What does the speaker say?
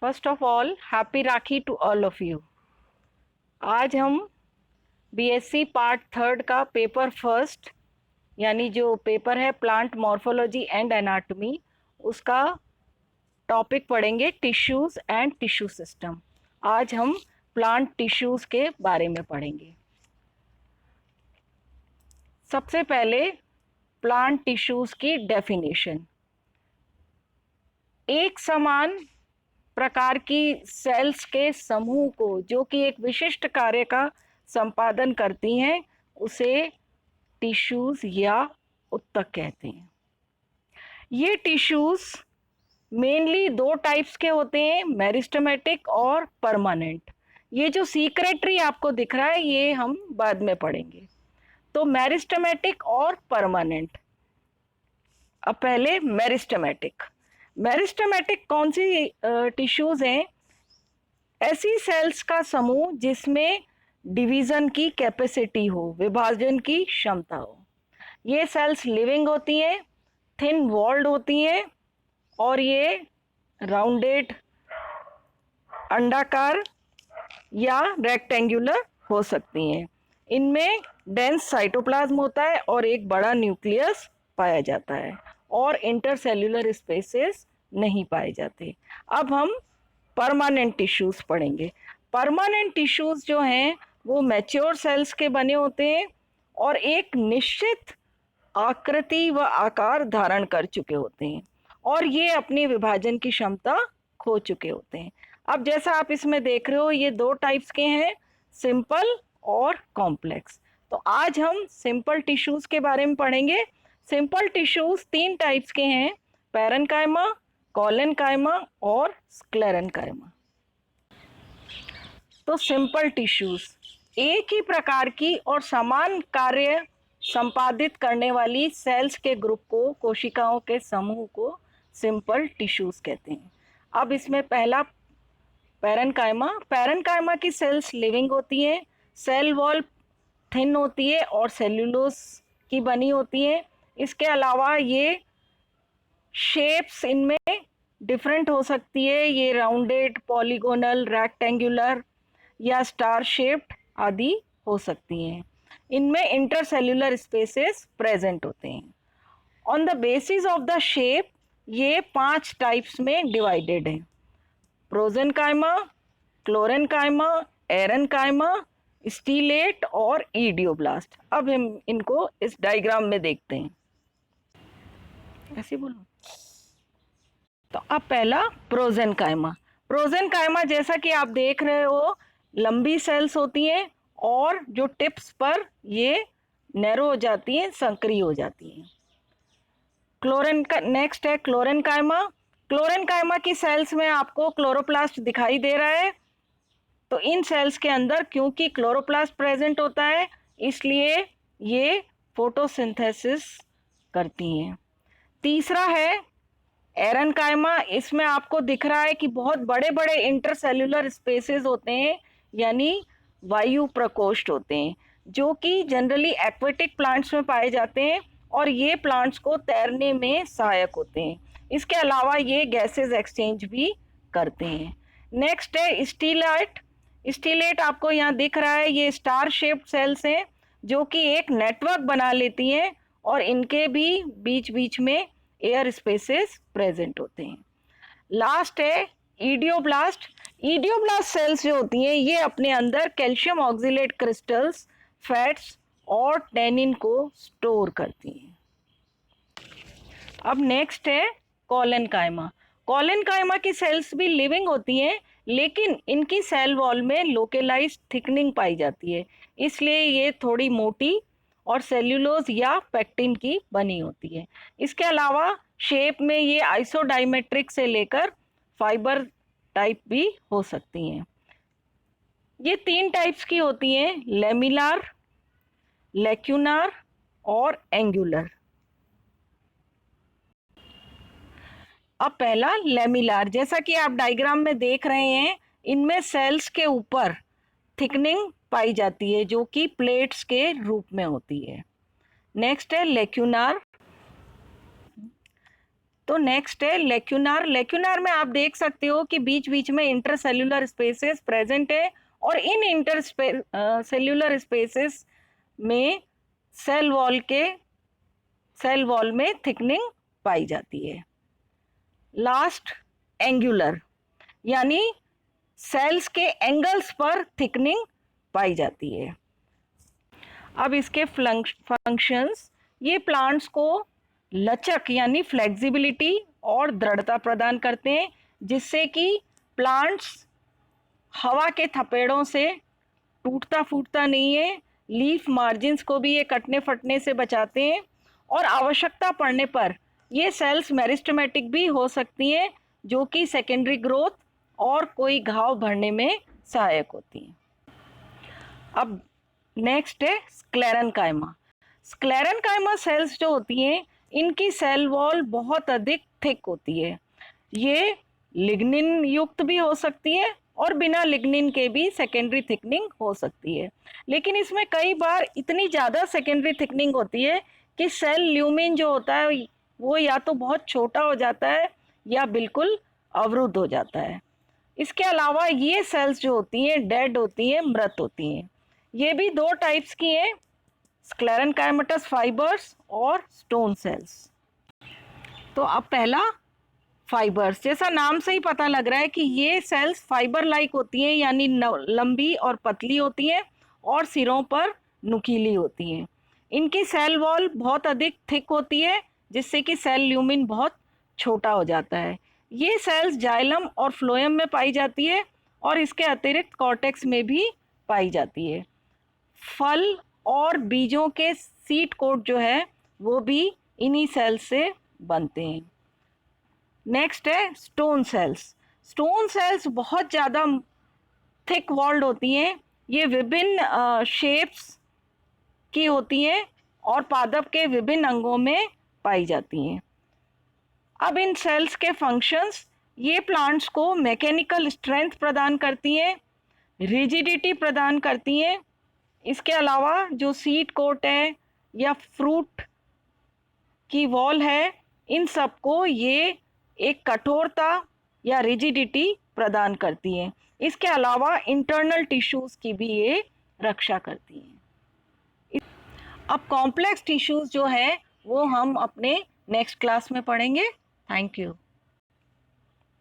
First of all happy Rakhi to all of you. आज हम BSc part third का paper first यानी जो पेपर है प्लांट मॉर्फोलॉजी एंड एनाटॉमी, उसका टॉपिक पढ़ेंगे टिश्यूज एंड टिश्यू सिस्टम। आज हम प्लांट टिश्यूज के बारे में पढ़ेंगे। सबसे पहले प्लांट टिश्यूज की डेफिनेशन। एक समान प्रकार की सेल्स के समूह को जो कि एक विशिष्ट कार्य का संपादन करती हैं उसे टिश्यूज या उत्तक कहते हैं। ये टिश्यूज मेनली दो टाइप्स के होते हैं, मेरिस्टेमेटिक और परमानेंट। ये जो सीक्रेटरी आपको दिख रहा है ये हम बाद में पढ़ेंगे। तो मेरिस्टेमेटिक और परमानेंट। अब पहले मेरिस्टेमेटिक। मेरिस्टेमेटिक कौन सी टिश्यूज हैं? ऐसी सेल्स का समूह जिसमें डिवीजन की कैपेसिटी हो, विभाजन की क्षमता हो। ये सेल्स लिविंग होती हैं, थिन वॉल्ड होती हैं और ये राउंडेड, अंडाकार या रेक्टेंगुलर हो सकती हैं। इनमें डेंस साइटोप्लाज्म होता है और एक बड़ा न्यूक्लियस पाया जाता है और इंटरसेल्यूलर स्पेसेस नहीं पाए जाते। अब हम परमानेंट टिश्यूज पढ़ेंगे। परमानेंट टिश्यूज जो हैं वो मैच्योर सेल्स के बने होते हैं और एक निश्चित आकृति व आकार धारण कर चुके होते हैं और ये अपनी विभाजन की क्षमता खो चुके होते हैं। अब जैसा आप इसमें देख रहे हो ये दो टाइप्स के हैं, सिंपल और कॉम्प्लेक्स। तो आज हम सिंपल टिश्यूज के बारे में पढ़ेंगे। सिंपल टिश्यूज तीन टाइप्स के हैं, पैरेन्काइमा, कोलेन्काइमा और स्क्लेरेन्काइमा। तो सिंपल टिश्यूज एक ही प्रकार की और समान कार्य संपादित करने वाली सेल्स के ग्रुप को, कोशिकाओं के समूह को सिंपल टिश्यूज कहते हैं। अब इसमें पहला पैरेन्काइमा। पैरेन्काइमा की सेल्स लिविंग होती हैं, सेल वॉल थिन होती है और सेल्यूलोज की बनी होती है। इसके अलावा ये शेप्स इनमें डिफरेंट हो सकती है, ये राउंडेड, पॉलीगोनल, रेक्टेंगुलर या स्टार शेप्ड आदि हो सकती हैं। इनमें इंटरसेल्यूलर स्पेसेस प्रेजेंट होते हैं। On the basis of the shape ये 5 टाइप्स में डिवाइडेड है, प्रोजेनकाइमा, क्लोरेनकाइमा, एरेनकाइमा, स्टीलेट और ईडियोब्लास्ट। अब हम इनको इस डायग्राम में देखते हैं। ऐसे बोलो। तो अब पहला प्रोजेनकाइमा। प्रोजेनकाइमा जैसा कि आप देख रहे हो लंबी सेल्स होती हैं और जो टिप्स पर ये नैरो हो जाती हैं, संकरी हो जाती हैं। नेक्स्ट है क्लोरेनकाइमा। क्लोरेनकाइमा की सेल्स में आपको क्लोरोप्लास्ट दिखाई दे रहा है। तो इन सेल्स के अंदर क्योंकि क्लोरोप्लास्ट प्रेजेंट होता है इसलिए ये फोटोसिंथेसिस करती हैं। तीसरा है एरेनकाइमा। इसमें आपको दिख रहा है कि बहुत बड़े बड़े इंटरसेल्यूलर स्पेसेस होते हैं यानी वायु प्रकोष्ठ होते हैं जो कि जनरली एक्वेटिक प्लांट्स में पाए जाते हैं और ये प्लांट्स को तैरने में सहायक होते हैं। इसके अलावा ये गैसेस एक्सचेंज भी करते हैं। नेक्स्ट है स्टीलेट। स्टीलेट आपको यहाँ दिख रहा है, ये स्टार शेप्ड सेल्स हैं जो कि एक नेटवर्क बना लेती हैं और इनके भी बीच बीच में एयर स्पेसेस प्रेजेंट होते हैं। लास्ट है ईडियोब्लास्ट। ईडियोब्लास्ट सेल्स जो होती हैं ये अपने अंदर कैल्शियम ऑक्सिलेट क्रिस्टल्स, फैट्स और टैनिन को स्टोर करती हैं। अब नेक्स्ट है कोलेन्काइमा। कोलेन्काइमा की सेल्स भी लिविंग होती हैं लेकिन इनकी सेल वॉल में लोकेलाइज्ड थिकनिंग पाई जाती है, इसलिए ये थोड़ी मोटी और सेल्यूलोज या पेक्टिन की बनी होती है। इसके अलावा शेप में ये आइसोडाइमेट्रिक से लेकर फाइबर टाइप भी हो सकती हैं। ये 3 टाइप्स की होती हैं, लेमिनार, लेक्यूनार और एंगुलर। अब पहला लेमिनार, जैसा कि आप डायग्राम में देख रहे हैं इनमें सेल्स के ऊपर थिकनिंग पाई जाती है जो कि प्लेट्स के रूप में होती है। नेक्स्ट है लेक्यूनार। तो नेक्स्ट है लेक्यूनार। लेक्यूनार में आप देख सकते हो कि बीच बीच में इंटरसेल्यूलर स्पेसेस प्रेजेंट है और इन इंटर सेल्यूलर स्पेसेस में सेल वॉल में थिकनिंग पाई जाती है। लास्ट एंगुलर, यानी सेल्स के एंगल्स पर थिकनिंग पाई जाती है। अब इसके फंक्शंस, ये प्लांट्स को लचक यानी फ्लेक्सिबिलिटी और दृढ़ता प्रदान करते हैं, जिससे कि प्लांट्स हवा के थपेड़ों से टूटता फूटता नहीं है। लीफ मार्जिन्स को भी ये कटने फटने से बचाते हैं और आवश्यकता पड़ने पर ये सेल्स मेरिस्टेमेटिक भी हो सकती हैं, जो कि सेकेंडरी ग्रोथ और कोई घाव भरने में सहायक होती हैं। अब नेक्स्ट है स्क्लेरेन्काइमा। स्क्लेरेन्काइमा सेल्स जो होती हैं, इनकी सेल वॉल बहुत अधिक थिक होती है। ये लिग्निन युक्त भी हो सकती है और बिना लिग्निन के भी सेकेंडरी थिकनिंग हो सकती है, लेकिन इसमें कई बार इतनी ज़्यादा सेकेंडरी थिकनिंग होती है कि सेल ल्यूमिन जो होता है वो या तो बहुत छोटा हो जाता है या बिल्कुल अवरुद्ध हो जाता है। इसके अलावा ये सेल्स जो होती हैं डेड होती हैं, मृत होती हैं। ये भी दो टाइप्स की हैं, स्क्लेरेन्काइमेटस फाइबर्स और स्टोन सेल्स। तो अब पहला फाइबर्स, जैसा नाम से ही पता लग रहा है कि ये सेल्स फाइबर लाइक होती हैं, यानी लंबी और पतली होती हैं और सिरों पर नुकीली होती हैं। इनकी सेल वॉल बहुत अधिक थिक होती है, जिससे कि सेल ल्यूमिन बहुत छोटा हो जाता है। ये सेल्स जाइलम और फ्लोएम में पाई जाती है और इसके अतिरिक्त कॉर्टेक्स में भी पाई जाती है। फल और बीजों के सीड कोट जो है वो भी इन्हीं सेल्स से बनते हैं। नेक्स्ट है स्टोन सेल्स। स्टोन सेल्स बहुत ज़्यादा थिक वॉल्ड होती हैं। ये विभिन्न शेप्स की होती हैं और पादप के विभिन्न अंगों में पाई जाती हैं। अब इन सेल्स के फंक्शंस, ये प्लांट्स को मैकेनिकल स्ट्रेंथ प्रदान करती हैं, रिजिडिटी प्रदान करती हैं। इसके अलावा जो सीड कोट है या फ्रूट की वॉल है, इन सबको ये एक कठोरता या रिजिडिटी प्रदान करती हैं। इसके अलावा इंटरनल टिश्यूज़ की भी ये रक्षा करती हैं। अब कॉम्प्लेक्स टिश्यूज़ जो है वो हम अपने नेक्स्ट क्लास में पढ़ेंगे। Thank you.